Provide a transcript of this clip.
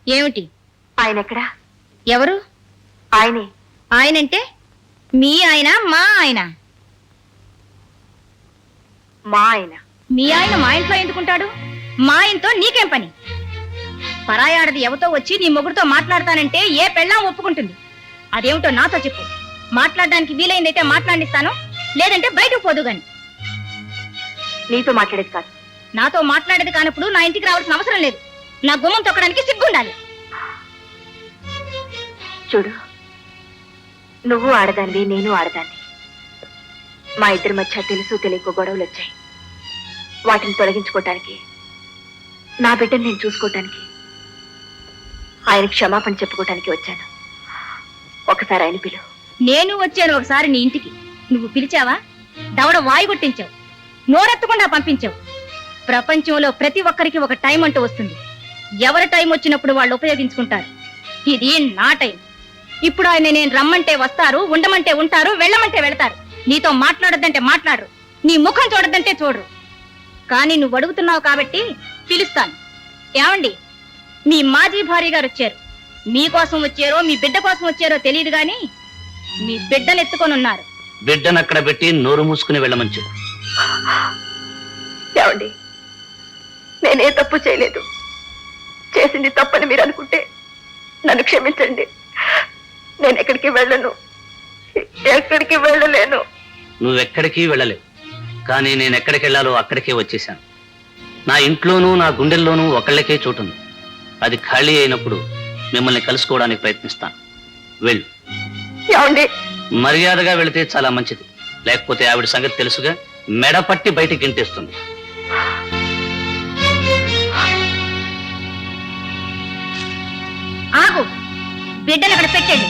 ఏమిటి? ఆయన ఎక్కడా? ఎవరు? ఆయనే. ఆయనంటే మీ ఆయన మా ఆయన? మా ఆయన. మీ ఆయన మా ఇంట్లో ఎందుకుంటాడు? మా ఆయనతో నీకేం పని? పరాయాడది ఎవతో వచ్చి నీ మొగుడుతో మాట్లాడతానంటే ఏ పెళ్ళాం ఒప్పుకుంటుంది? అదేమిటో నాతో చెప్పు. మాట్లాడడానికి వీలైందైతే మాట్లాడిస్తాను, లేదంటే బయటకు పోదు గాని. నీతో మాట్లాడేది కాదు. నాతో మాట్లాడేది కానప్పుడు నా ఇంటికి రావాల్సిన అవసరం లేదు. నా గుమ్మం తొక్కడానికి సిగ్గుండాలి. చూడు, నువ్వు ఆడదాన్ని, నేను ఆడదాన్ని. మా ఇద్దరి మధ్య తెలుసు తెలియక గొడవలు వచ్చాయి. వాటిని తొలగించుకోవటానికి, నా బిడ్డను నేను చూసుకోవటానికి, ఆయన క్షమాపణ చెప్పుకోవటానికి వచ్చాను. ఒకసారి ఆయన పిలువు. నేను వచ్చాను ఒకసారి నీ ఇంటికి. నువ్వు పిలిచావా? దవడ వాయి కొట్టించావు, నోరెత్తకుండా పంపించావు. ప్రపంచంలో ప్రతి ఒక్కరికి ఒక టైం అంటూ వస్తుంది. ఎవరి టైం వచ్చినప్పుడు వాళ్ళు ఉపయోగించుకుంటారు. ఇది నా టైం. ఇప్పుడు ఆయన నేను రమ్మంటే వస్తారు, ఉండమంటే ఉంటారు, వెళ్ళమంటే వెళతారు. నీతో మాట్లాడొద్దంటే మాట్లాడరు, నీ ముఖం చూడొద్దంటే చూడరు. కానీ నువ్వు అడుగుతున్నావు కాబట్టి పిలుస్తాను. ఏమండి, మీ మాజీ భార్య గారు వచ్చారు. మీకోసం వచ్చారో మీ బిడ్డ కోసం వచ్చారో తెలియదు గాని మీ బిడ్డను ఎత్తుకొని ఉన్నారు. బిడ్డను అక్కడ పెట్టి నోరు మూసుకుని వెళ్ళమని చెప్పు. ఏమండి, నేనే తప్పు చేయలేదు. చేసింది తప్పని మీరు అనుకుంటే నన్ను క్షమించండి. నేను ఎక్కడికి వెళ్ళను, ఎక్కడికి వెళ్ళలేను. నువ్వెక్కడికి వెళ్ళలేవు, కానీ నేను ఎక్కడికి వెళ్ళాలో అక్కడికే వచ్చేసాను. నా ఇంట్లోనూ నా గుండెల్లోనూ ఒకళ్ళకే చోటుంది. అది ఖాళీ అయినప్పుడు మిమ్మల్ని కలుసుకోవడానికి ప్రయత్నిస్తాను. వెళ్ళు. ఏమండి, మర్యాదగా వెళితే చాలా మంచిది. లేకపోతే ఆవిడ సంగతి తెలుసుగా, మెడపట్టి బయటికి గింటేస్తుంది. ఆగు, బిడ్డను అక్కడ పెట్టండి.